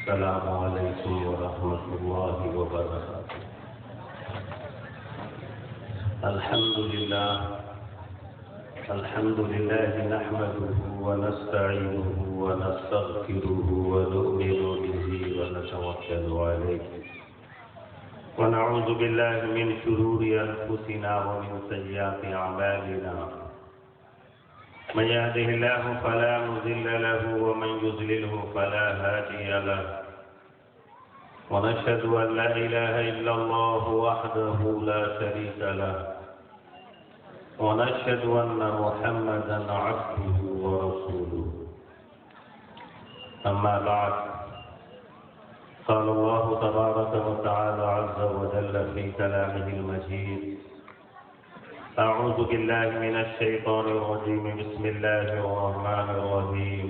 السلام علیکم ورحمۃ اللہ وبرکاتہ۔ الحمد لله نحمده ونستعينه ونستغفره ونؤمن به ونتوكل عليه ونعوذ بالله من شرور أنفسنا ومن سيئات أعمالنا، من يهده الله فلا مضل له ومن يضلله فلا هادي له، ونشهد أن لا إله إلا الله وحده لا شريك له، ونشهد أن محمدا عبده ورسوله. أما بعد، قال الله تبارك وتعالى عز وجل في كلامه المجيد: أعوذ بالله من الشيطان الرجيم، بسم الله الرحمن الرحيم.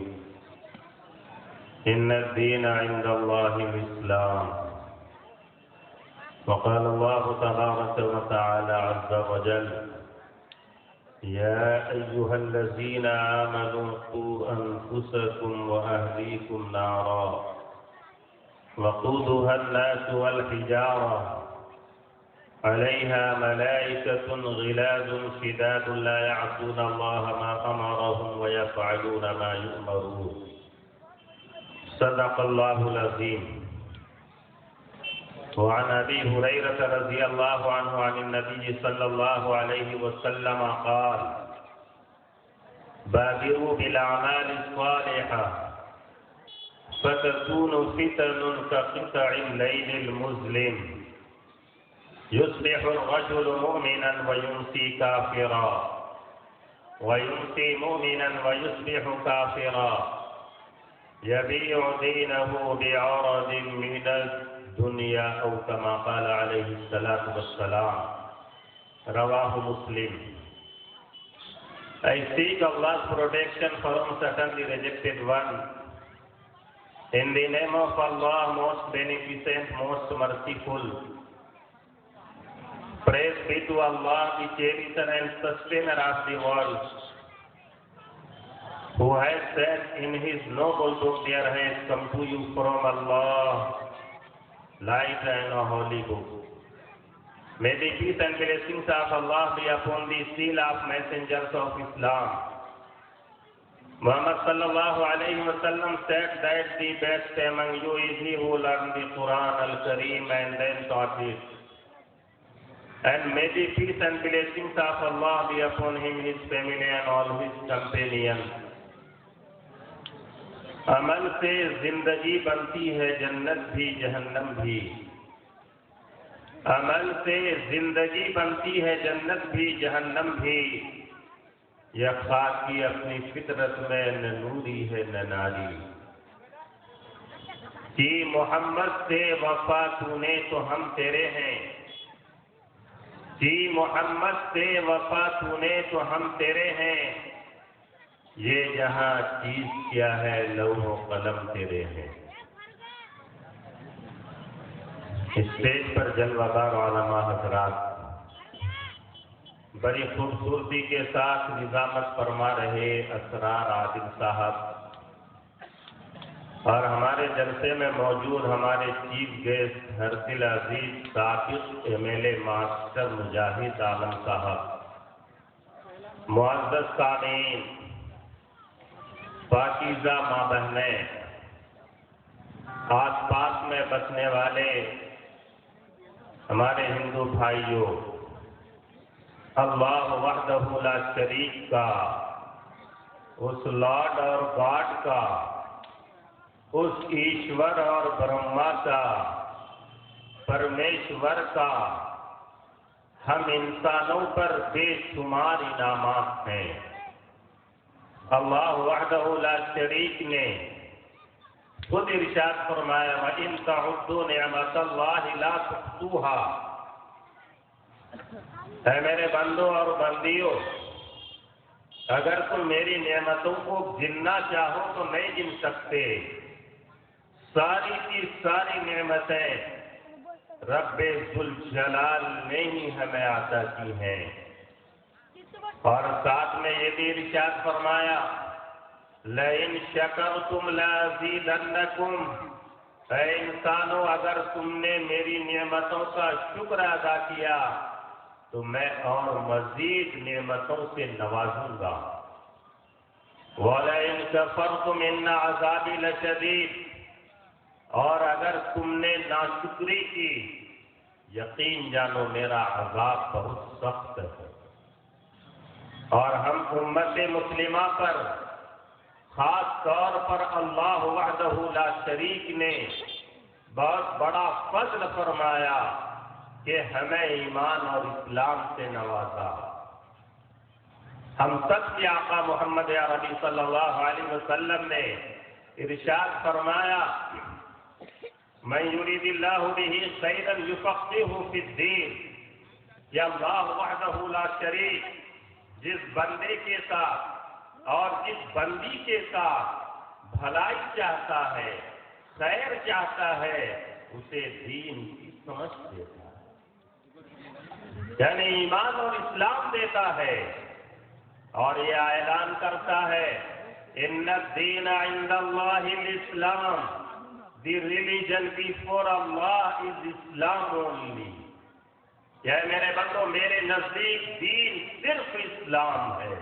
إن الدين عند الله الإسلام. وقال الله تبارك وتعالى عز وجل: يا أيها الذين آمنوا قوا أنفسكم وأهليكم نارا وقودها الناس والحجارة عليها ملائكة غلاظ شداد لا يعصون الله ما أمرهم ويفعلون ما يؤمرون. صدق الله العظيم. وعن أبي هريرة رضي الله عنه عن النبي صلى الله عليه وسلم قال: بادروا بالأعمال الصالحة فتكون فتن كقطع الليل المظلم، يصبح الرجل مؤمنا ويمسي كافرا، ويمسي مؤمنا ويصبح كافرا، يبيع دينه بعرض من الدنيا أو كما قال عليه الصلاة والسلام. رواه Muslim. I seek Allah's protection from Satan, the rejected one. In the name of Allah, most beneficent, most merciful. Praise be to Allah, the cherisher and sustainer of the world, who has said in His noble book, there has come to you from Allah light and a holy book. May the peace and blessings of Allah be upon the seal of messengers of Islam. Muhammad sallallahu alayhi wa sallam said that the best among you is he who learned the Quran al-Kareem and then taught it. And may the peace and blessings of Allah be upon him, his family and all his companions. عمل سے زندگی بنتی ہے جنت بھی جہنم بھی، عمل سے زندگی بنتی ہے جنت بھی جہنم بھی، یہ خاک کی اپنی فطرت میں نہ نوری ہے نہ ناری، کہ محمد سے وفا تو نے تو ہم تیرے ہیں، کہ محمد سے وفا تو نے تو ہم تیرے ہیں، یہ جہاں چیز کیا ہے لوح و قلم تیرے ہیں۔ اسٹیج پر جلوہ دار علماء حضرات بڑی خوبصورتی کے ساتھ نظامت فرما رہے اسرار عادل صاحب، اور ہمارے جلسے میں موجود ہمارے چیف گیسٹ ہردل عزیز سابق MLA ماسٹر مجاہد عالم صاحب، معزز سامعین، پاکیزہ ماں بہنیں، آس پاس میں بسنے والے ہمارے ہندو بھائیوں، اللہ وحدہ لا شریک کا، اس لارڈ اور گاڈ کا، اس ایشور اور برہما کا، پرمیشور کا ہم انسانوں پر بے شمار انعامات ہیں۔ اللہ وحدہ لا شریک نے خود ارشاد فرمایا: وَإِن تَعُدُّوا نِعْمَتَ اللَّهِ لَا تُحْصُوهَا۔ اے میرے بندوں اور بندیوں، اگر تم میری نعمتوں کو گننا چاہو تو نہیں گن سکتے۔ ساری کی ساری نعمتیں رب ذوالجلال نے ہی ہمیں عطا کی ہیں، اور ساتھ میں یہ بھی ارشاد فرمایا: لَإِن شَكَرْتُمْ لَأَزِيدَنَّكُمْ اے انسانوں، اگر تم نے میری نعمتوں کا شکر ادا کیا تو میں اور مزید نعمتوں سے نوازوں گا۔ وَلَئِن كَفَرْتُمْ إِنَّ عَذَابِي لَشَدِيدٌ، اور اگر تم نے ناشکری کی یقین جانو میرا عذاب بہت سخت ہے۔ اور ہم امت مسلمہ پر خاص طور پر اللہ وحدہ لا شریک نے بہت بڑا فضل فرمایا کہ ہمیں ایمان اور اسلام سے نوازا۔ ہم سب کے آقا محمد عربی صلی اللہ علیہ وسلم نے ارشاد فرمایا، من یرید اللہ بہ خیرا یفقہہ فی الدین، یا اللہ وحدہ لا شریک جس بندے کے ساتھ اور جس بندی کے ساتھ بھلائی چاہتا ہے، خیر چاہتا ہے، اسے دین کی سمجھ دیتا ہے، یعنی ایمان اور اسلام دیتا ہے، اور یہ اعلان کرتا ہے ان الدین عند اللہ الاسلام، دی ریلیجن بیفور اللہ از اسلام اونلی، یہ میرے بندو میرے نزدیک دین صرف اسلام ہے۔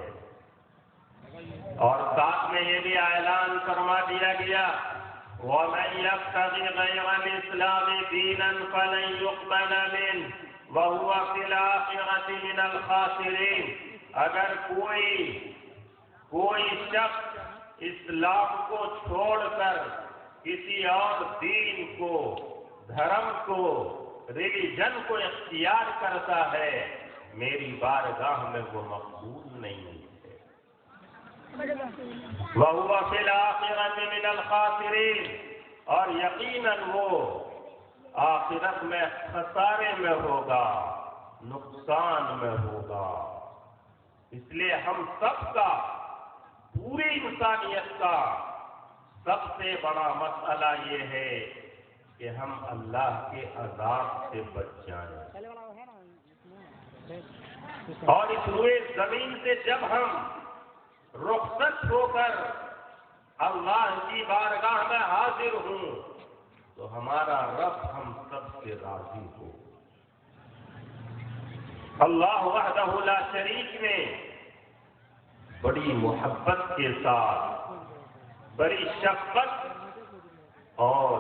اور ساتھ میں یہ بھی اعلان فرما دیا گیا وَمَن يَبْتَغِ غَيْرَ الْإِسْلَامِ دِينًا فَلَن يُقْبَلَ مِنْهُ وَهُوَ فِي الْآخِرَةِ مِنَ الْخَاسِرِينَ، اگر کوئی شخص اسلام کو چھوڑ کر کسی اور دین کو، دھرم کو، ریلیجن کو اختیار کرتا ہے، میری بارگاہ میں وہ مقبول نہیں ہے۔ وَهُوَ فِي الْآخِرَةِ مِنَ الْخَاسِرِينَ، اور یقیناً وہ آخرت میں خسارے میں ہوگا، نقصان میں ہوگا۔ اس لیے ہم سب کا، پوری انسانیت کا سب سے بڑا مسئلہ یہ ہے کہ ہم اللہ کے عذاب سے بچ جائیں، اور اس روئے زمین سے جب ہم رخصت ہو کر اللہ کی بارگاہ میں حاضر ہوں تو ہمارا رب ہم سب سے راضی ہو۔ اللہ وحدہ لا شریک نے بڑی محبت کے ساتھ، بڑی شفقت اور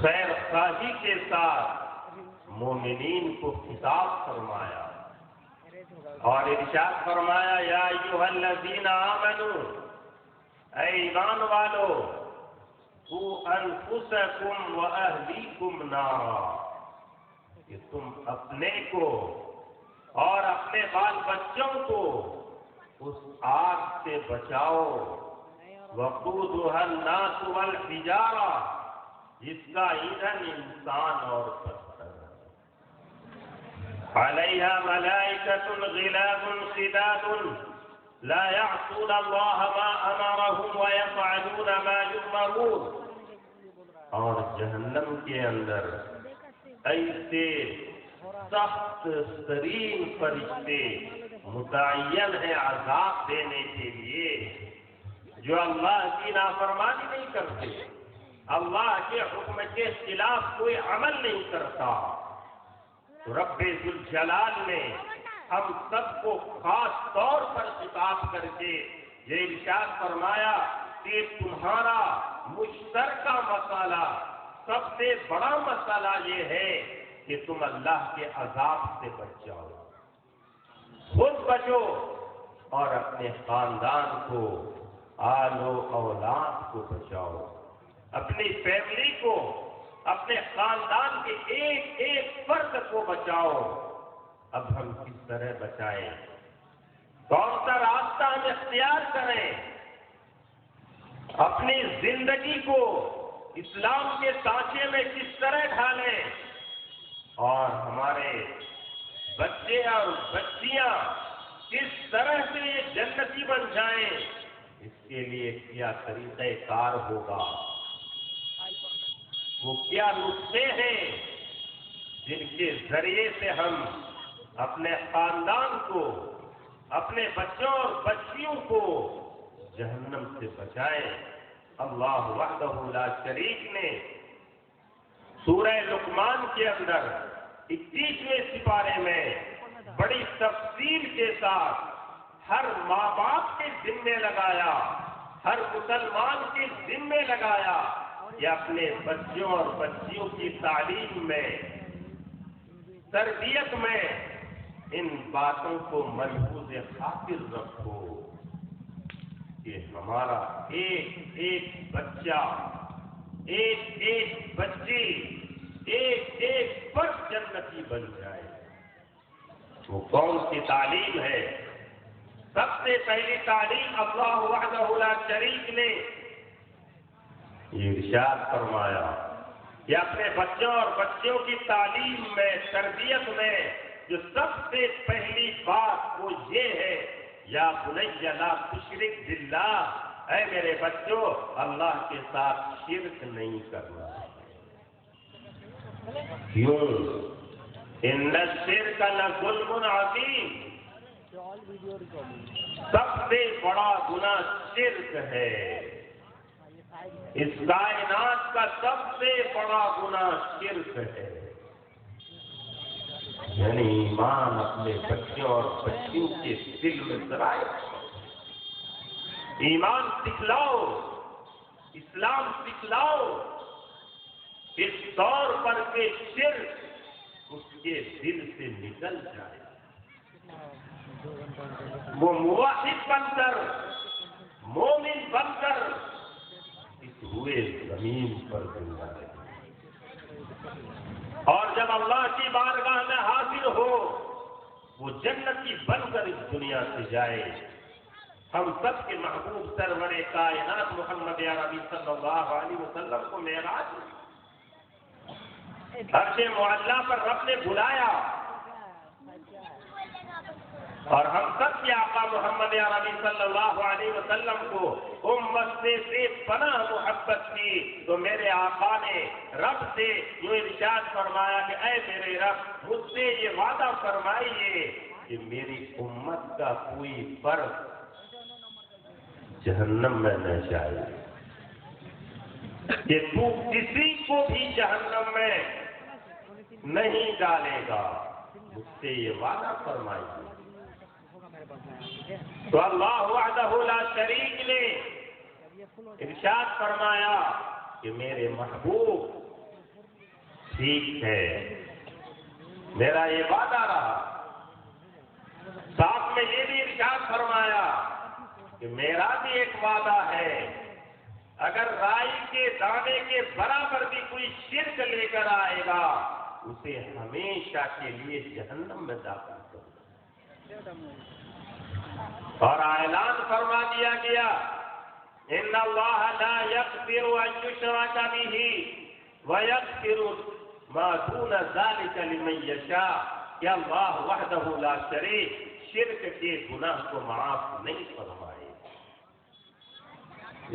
خیر خواہی کے ساتھ مومنین کو خطاب فرمایا اور ارشاد فرمایا یا ایھا الذین آمنوا، اے ایمان والو، قوا انفسکم واہلیکم نارا، کہ تم اپنے کو اور اپنے بال بچوں کو اس آگ سے بچاؤ، وقودھا الناس والحجارہ، جس کا ایندھن انسان اور پتھر ہے، علیہا ملائکۃ غلاظ شداد لا یعصون اللہ ما امرہم ویفعلون ما یؤمرون، اور جہنم کے اندر ایسے سخت ترین فرشتے متعین ہیں عذاب دینے کے لیے، جو اللہ کی نافرمانی نہیں کرتے، اللہ کے حکم کے خلاف کوئی عمل نہیں کرتا۔ تو رب ذوالجلال نے ہم سب کو خاص طور پر خطاب کر کے یہ ارشاد فرمایا کہ تمہارا مشترکہ مسئلہ، سب سے بڑا مسئلہ یہ ہے کہ تم اللہ کے عذاب سے بچ جاؤ، خود بچو اور اپنے خاندان کو، آل و اولاد کو بچاؤ، اپنی فیملی کو، اپنے خاندان کے ایک ایک فرد کو بچاؤ۔ اب ہم کس طرح بچائیں؟ کون سا راستہ ہم اختیار کریں؟ اپنی زندگی کو اسلام کے سانچے میں کس طرح ڈھالیں اور ہمارے بچے اور بچیاں کس طرح سے یہ جنتی بن جائیں، اس کے لیے کیا طریقہ کار ہوگا، وہ کیا نسخے ہیں جن کے ذریعے سے ہم اپنے خاندان کو، اپنے بچوں اور بچیوں کو جہنم سے بچائیں اللہ وحدہ لا شریک نے سورہ لقمان کے اندر 21ویں سپارے میں بڑی تفصیل کے ساتھ ہر ماں باپ کے ذمے لگایا، ہر مسلمان کے ذمے لگایا کہ اپنے بچوں اور بچیوں کی تعلیم میں، تربیت میں ان باتوں کو ملحوظ خاطر رکھو کہ ہمارا ایک ایک بچہ، ایک ایک بچی، ایک ایک فرد جنتی بن جائے۔ وہ کون سی تعلیم ہے؟ سب سے پہلی تعلیم اللہ وحدہ لا شریک نے یہ ارشاد فرمایا کہ اپنے بچوں اور بچیوں کی تعلیم میں، تربیت میں جو سب سے پہلی بات وہ یہ ہے، یا بنی لا تشرک باللہ، اے میرے بچوں اللہ کے ساتھ شرک نہیں کرنا۔ کیوں؟ ان الشرک لظلم عظیم، سب سے بڑا گناہ شرک ہے۔ اس کائنات کا سب سے بڑا گناہ شرک ہے۔ یعنی ایمان اپنے بچوں اور بچیوں کے دل میں ذرائع، ایمان سکھلاؤ، اسلام سکھلاؤ، اس طور پر کہ شرک اس کے دل سے نکل جائے، وہ موحد بن کر، مومن بن کر اس ہوئے زمین پر زندہ رہے، اور جب اللہ کی بارگاہ میں حاضر ہو وہ جنتی بن کر اس دنیا سے جائے۔ ہم سب کے محبوب سرور کائنات محمد عربی صلی اللہ علیہ وسلم کو معراج عرش معلیٰ پر رب نے بلایا، اور ہم سب کے آقا محمد عربی صلی اللہ علیہ وسلم کو امت سے پناہ محبت کی، تو میرے آقا نے رب سے یوں ارشاد فرمایا کہ اے میرے رب، مجھ سے یہ وعدہ فرمائیے کہ میری امت کا کوئی فرد جہنم میں نہ جائے، کہ تو کسی کو بھی جہنم میں نہیں ڈالے گا، مجھ سے یہ وعدہ فرمائیے۔ تو اللہ وحدہ لا شریک نے ارشاد فرمایا کہ میرے محبوب ٹھیک ہے، میرا یہ وعدہ رہا۔ ساتھ میں یہ بھی ارشاد فرمایا کہ میرا بھی ایک وعدہ ہے، اگر رائی کے دانے کے برابر بھی کوئی شرک لے کر آئے گا اسے ہمیشہ کے لیے جہنم میں داخل کروں۔ اور اعلان فرما دیا گیا ان اللہ لا یغفر ان یشرک بہ ویغفر ما دون ذلک لمن یشاء، کہ اللہ وحدہ لا شریک شرک کے گناہ کو معاف نہیں فرمائے،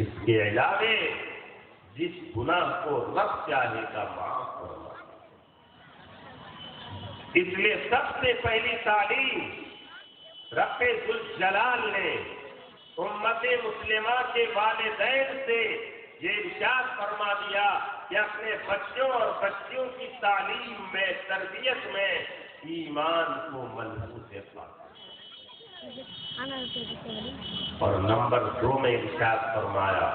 اس کے علاوہ جس گناہ کو رب چاہے گا معاف فرمائے۔ اس لیے سب سے پہلی تعلیم رب ذوالجلال نے امت مسلمہ کے والدین سے یہ ارشاد فرما دیا کہ اپنے بچوں اور بچیوں کی تعلیم میں، تربیت میں ایمان کو ملحوظ رکھا۔ اور نمبر 2 میں ارشاد فرمایا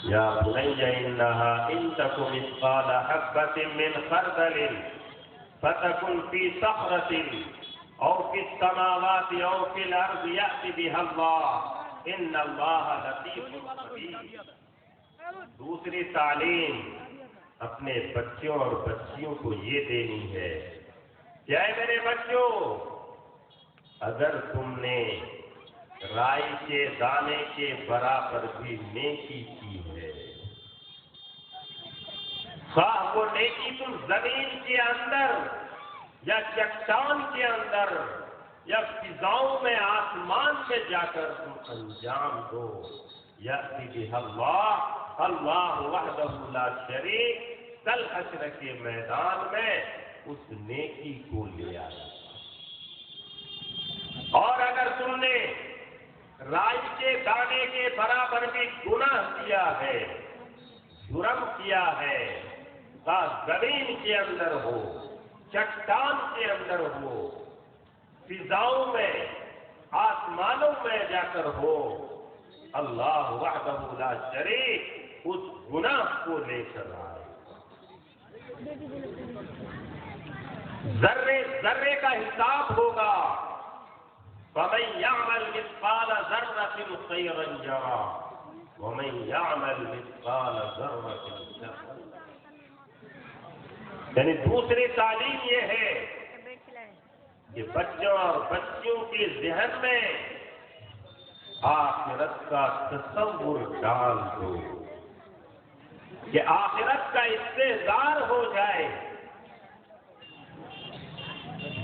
یا بنی انہا ان تک مثقال حبۃ من خردل فتکن فی صخرۃ او فی السماوات او فی الارض یأت بها اللہ ان اللہ لطیف خبیر۔ دوسری تعلیم اپنے بچوں اور بچیوں کو یہ دینی ہے کہ اے میرے بچوں، اگر تم نے رائی کے دانے کے برابر بھی نیکی کی ہے، خواہ وہ نیکی تم زمین کے اندر یا چٹان کے اندر یا فضاؤں میں، آسمان میں جا کر تم انجام دو، یأتی بها اللہ، اللہ وحدہ لا شریک کل حشر کے میدان میں اس نیکی کو لے آئے۔ اور اگر تم نے رائی کے دانے کے برابر بھی گناہ کیا ہے، جرم کیا ہے، زمین کے اندر ہو، چٹان کے اندر ہو، فضاؤں میں، آسمانوں میں جا کر ہو، اللہ وحدہ لا شریک اس گناہ کو لے کر آئے۔ ذرے ذرے کا حساب ہوگا۔ فَمَن يَعْمَلْ مِثْقَالَ ذَرَّةٍ خَيْرًا يَرَهُ وَمَن يَعْمَلْ مِثْقَالَ ذَرَّةٍ شَرًّا يَرَهُ۔ یعنی دوسری تعلیم یہ ہے کہ بچوں اور بچیوں کے ذہن میں آخرت کا تصور ڈال دو، کہ آخرت کا استحضار ہو جائے،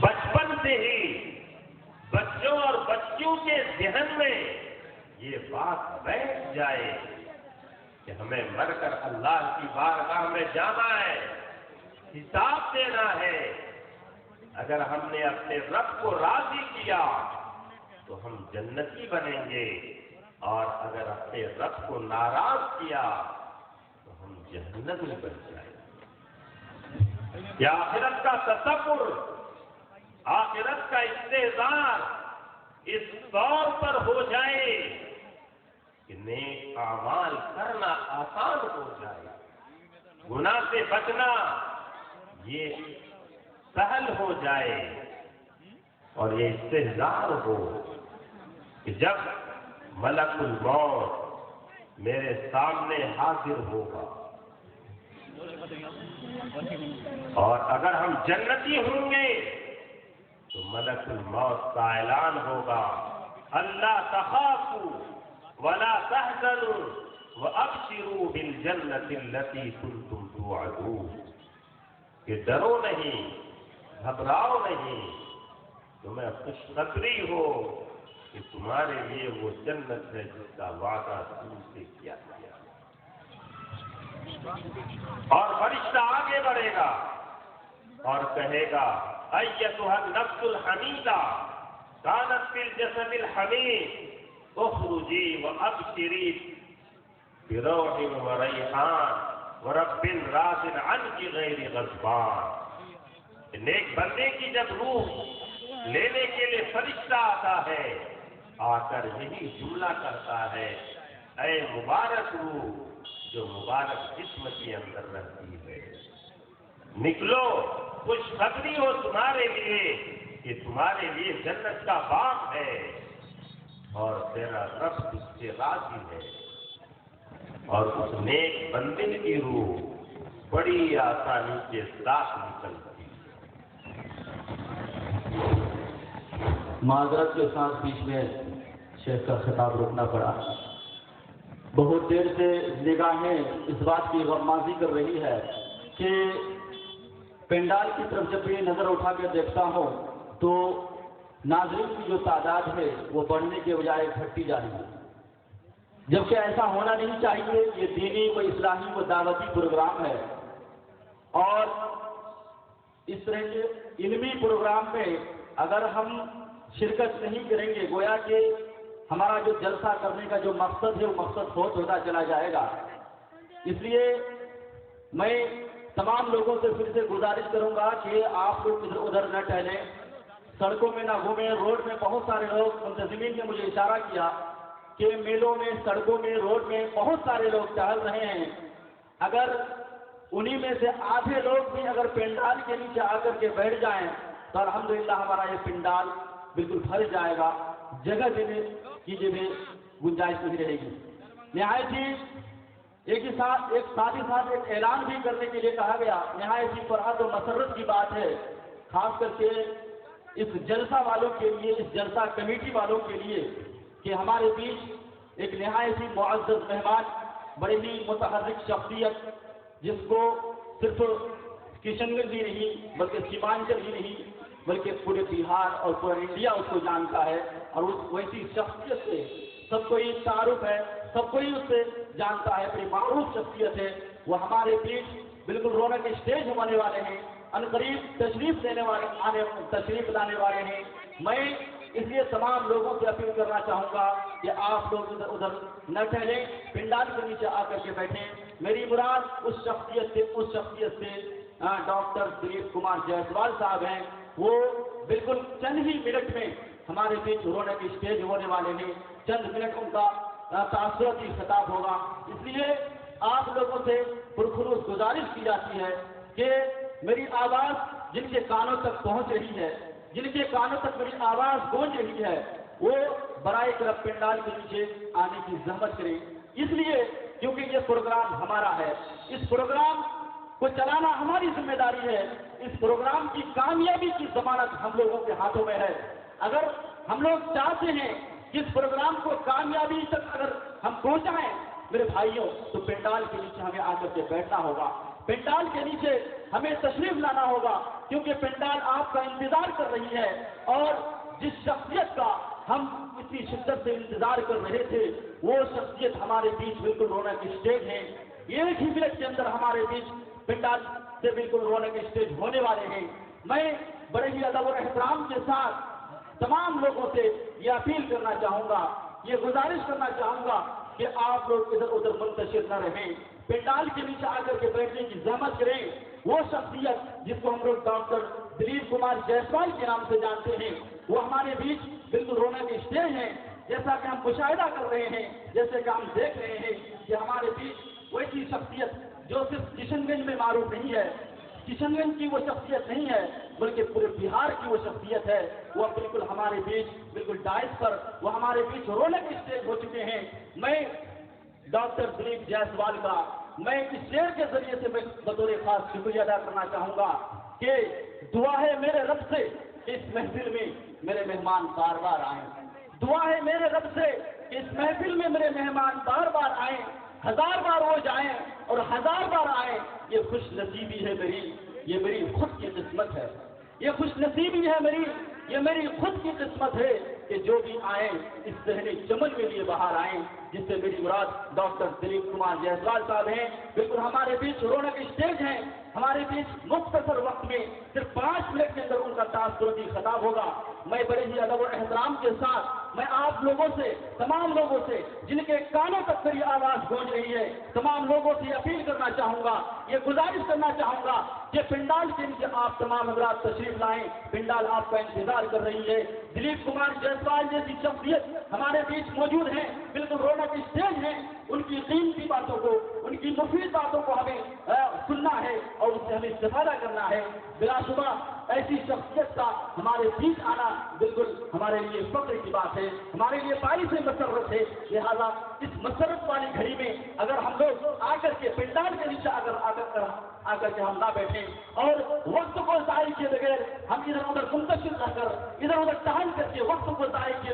بچپن سے ہی بچوں اور بچیوں کے ذہن میں یہ بات بیٹھ جائے کہ ہمیں مر کر اللہ کی بارگاہ میں جانا ہے، حساب دینا ہے۔ اگر ہم نے اپنے رب کو راضی کیا تو ہم جنتی بنیں گے، اور اگر اپنے رب کو ناراض کیا تو ہم جہنمی بن جائیں گے۔ یہ آخرت کا تصور، آخرت کا استحضار اس طور پر ہو جائے کہ نیک اعمال کرنا آسان ہو جائے، گناہ سے بچنا یہ سہل ہو جائے، اور یہ استحضار ہو کہ جب ملک الموت میرے سامنے حاضر ہوگا، اور اگر ہم جنتی ہوں گے تو ملک الموت کا اعلان ہوگا، اللہ تخافوا ولا تحزنوا وابشروا بالجنة التي كنتم توعدون، کہ ڈرو نہیں، گھبراؤ نہیں، تمہیں خوشخبری ہو کہ تمہارے لیے وہ جنت ہے جس کا وعدہ تم سے کیا گیا۔ اور فرشتہ آگے بڑھے گا اور کہے گا، ایتھا النفس الحمیدہ کانت فی الجسد الحمید اخرجی وابشری بروح وریحان ورب راض عنک غیر غضبان۔ نیک بندے کی جب روح لینے کے لیے فرشتہ آتا ہے، آ کر یہی جملہ کرتا ہے، اے مبارک روح جو مبارک جسم کے اندر رہتی ہے، نکلو، خوشخبری ہو تمہارے لیے کہ تمہارے لیے جنت کا باغ ہے، اور تیرا رب اس سے راضی ہے۔ اور اس نیک بندے کی روح بڑی آسانی کے ساتھ نکلتی ہے۔ معذرت کے ساتھ بیچ میں شیخ کا خطاب روکنا پڑا۔ بہت دیر سے نگاہیں اس بات کی غمازی کر رہی ہے کہ پنڈال کی طرف جب یہ نظر اٹھا کے دیکھتا ہوں تو ناظرین کی جو تعداد ہے وہ بڑھنے کے بجائے گھٹتی جا رہی ہے، جبکہ ایسا ہونا نہیں چاہیے۔ یہ دینی و اصلاحی و دعوتی پروگرام ہے، اور اس طرح کے علمی پروگرام میں اگر ہم شرکت نہیں کریں گے، گویا کہ ہمارا جو جلسہ کرنے کا جو مقصد ہے وہ مقصد فوت ہوتا چلا جائے گا۔ اس لیے میں تمام لوگوں سے پھر سے گزارش کروں گا کہ آپ لوگ ادھر ادھر نہ ٹہلیں، سڑکوں میں نہ گھومیں۔ روڈ میں بہت سارے لوگ منتظمین نے مجھے اشارہ کیا کہ میلوں میں، سڑکوں میں، روڈ میں بہت سارے لوگ ٹہل رہے ہیں۔ اگر انہی میں سے آدھے لوگ بھی اگر پنڈال کے نیچے آ کر کے بیٹھ جائیں تو الحمدللہ ہمارا یہ پنڈال بالکل بھر جائے گا، جگہ دینے کی گنجائش نہیں رہے گی۔ نہایت ہی ایک ساتھ ایک اعلان بھی کرنے کے لیے کہا گیا، نہایت ہی فرحت و مسرت کی بات ہے، خاص کر کے اس جلسہ والوں کے لیے، اس جلسہ کمیٹی والوں کے لیے، کہ ہمارے بیچ ایک نہایت ہی معزز مہمان، بڑی ہی متحرک شخصیت، جس کو صرف کشن گنج ہی نہیں بلکہ سیمانچل ہی نہیں بلکہ پورے بہار اور پورا انڈیا اس کو جانتا ہے، اور اس ویسی شخصیت سے سب کو یہ تعارف ہے، سب کو ہی اس سے جانتا ہے، بڑی معروف شخصیت ہے۔ وہ ہمارے بیچ بالکل رونق اسٹیج ہونے والے ہیں، عنقریب تشریف لانے والے ہیں۔ میں اس لیے تمام لوگوں سے اپیل کرنا چاہوں گا کہ آپ لوگ ادھر ادھر نہ ٹہلیں، پنڈال کے نیچے آ کر کے بیٹھیں۔ میری مراد اس شخصیت سے ڈاکٹر دلیپ کمار جیسوال صاحب ہیں، وہ بالکل چند ہی منٹ میں ہمارے بیچ رونے کی اسٹیج ہونے والے ہیں، چند منٹ ان کا تاثراتی خطاب ہوگا۔ اس لیے آپ لوگوں سے پرخلوص گزارش کی جاتی ہے کہ میری آواز جن کے کانوں تک پہنچ رہی ہے، جن کے کانوں تک میری آواز گونج رہی ہے، وہ برائے کرم پنڈال کے نیچے آنے کی زحمت کریں۔ اس لیے کیونکہ یہ پروگرام ہمارا ہے، اس پروگرام کو چلانا ہماری ذمہ داری ہے، اس پروگرام کی کامیابی کی ضمانت ہم لوگوں کے ہاتھوں میں ہے۔ اگر ہم لوگ چاہتے ہیں کہ اس پروگرام کو کامیابی تک اگر ہم پہنچائیں میرے بھائیوں، تو پنڈال کے نیچے ہمیں آ کر کے بیٹھنا ہوگا، پنڈال کے نیچے ہمیں تشریف لانا ہوگا، کیونکہ پنڈال آپ کا انتظار کر رہی ہے۔ اور جس شخصیت کا ہم اتنی شدت سے انتظار کر رہے تھے، وہ شخصیت ہمارے بیچ بالکل رونق کی اسٹیج ہے۔ ایک ہی منٹ کے اندر ہمارے بیچ پنڈال سے بالکل رونق کی اسٹیج ہونے والے ہیں۔ میں بڑے ہی ادب اور احترام کے ساتھ تمام لوگوں سے یہ اپیل کرنا چاہوں گا، یہ گزارش کرنا چاہوں گا کہ آپ لوگ ادھر ادھر منتشر نہ رہیں، پنڈال کے نیچے آ کر کے بیٹھنے کی زحمت کریں۔ وہ شخصیت جس کو ہم لوگ ڈاکٹر دلیپ کمار جیسوال کے نام سے جانتے ہیں، وہ ہمارے بیچ بالکل رونق کی اسٹیج ہے۔ جیسا کہ ہم مشاہدہ کر رہے ہیں، جیسے کہ ہم دیکھ رہے ہیں کہ ہمارے بیچ ویسی شخصیت جو صرف کشن گنج میں معروف نہیں ہے، کشن گنج کی وہ شخصیت نہیں ہے، بلکہ پورے بہار کی وہ شخصیت ہے۔ وہ بالکل ہمارے بیچ بالکل ڈائس پر وہ ہمارے بیچ رونق کی اسٹیج ہو چکے ہیں۔ میں ڈاکٹر دلیپ جیسوال کا میں اس شعر کے ذریعے سے میں بطور خاص شکریہ ادا کرنا چاہوں گا کہ دعا ہے میرے رب سے اس محفل میں میرے مہمان بار بار آئیں، دعا ہے میرے رب سے اس محفل میں میرے مہمان بار بار آئیں، 1000 بار وہ جائیں اور 1000 بار آئیں۔ یہ خوش نصیبی ہے میری، یہ میری خود کی قسمت ہے، یہ خوش نصیبی ہے میری، یہ میری خود کی قسمت ہے کہ جو بھی آئیں اس صحن چمن کے لیے باہر آئیں، جس سے میری مراد ڈاکٹر دلیپ کمار جیسوال صاحب ہیں۔ بالکل ہمارے بیچ رونق اسٹیج ہیں، ہمارے بیچ مختصر وقت میں صرف 5 منٹ کے اندر ان کا تاثراتی خطاب ہوگا۔ میں بڑے ہی ادب و احترام کے ساتھ میں آپ لوگوں سے، تمام لوگوں سے جن کے کانوں تک میری آواز گونج رہی ہے، تمام لوگوں سے اپیل کرنا چاہوں گا، یہ گزارش کرنا چاہوں گا کہ پنڈال کے نیچے آپ تمام حضرات تشریف لائیں، پنڈال آپ کا انتظار کر رہی ہے۔ دلیپ کمار جیسوال جیسی شخصیت ہمارے بیچ موجود ہیں، بالکل رونق اسٹیج ہیں، ان کی قیمتی باتوں کو، ان کی مفید باتوں کو ہمیں سننا ہے اور اس سے ہمیں استفادہ کرنا ہے۔ بلا شبہ ایسی شخصیت کا ہمارے بیچ آنا بالکل ہمارے لیے فخر کی بات ہے، ہمارے لیے باعث مسرت ہے۔ لہذا اس مسرت والی گھڑی میں اگر ہم لوگ آ کر کے پنڈال کے نیچے آ کر کے ہم نہ بیٹھیں اور وقت کو ضائع کیے بغیر ہم ادھر ادھر منتشر رہ کر ادھر ادھر ٹہل کر کے وقت کو ضائع کیے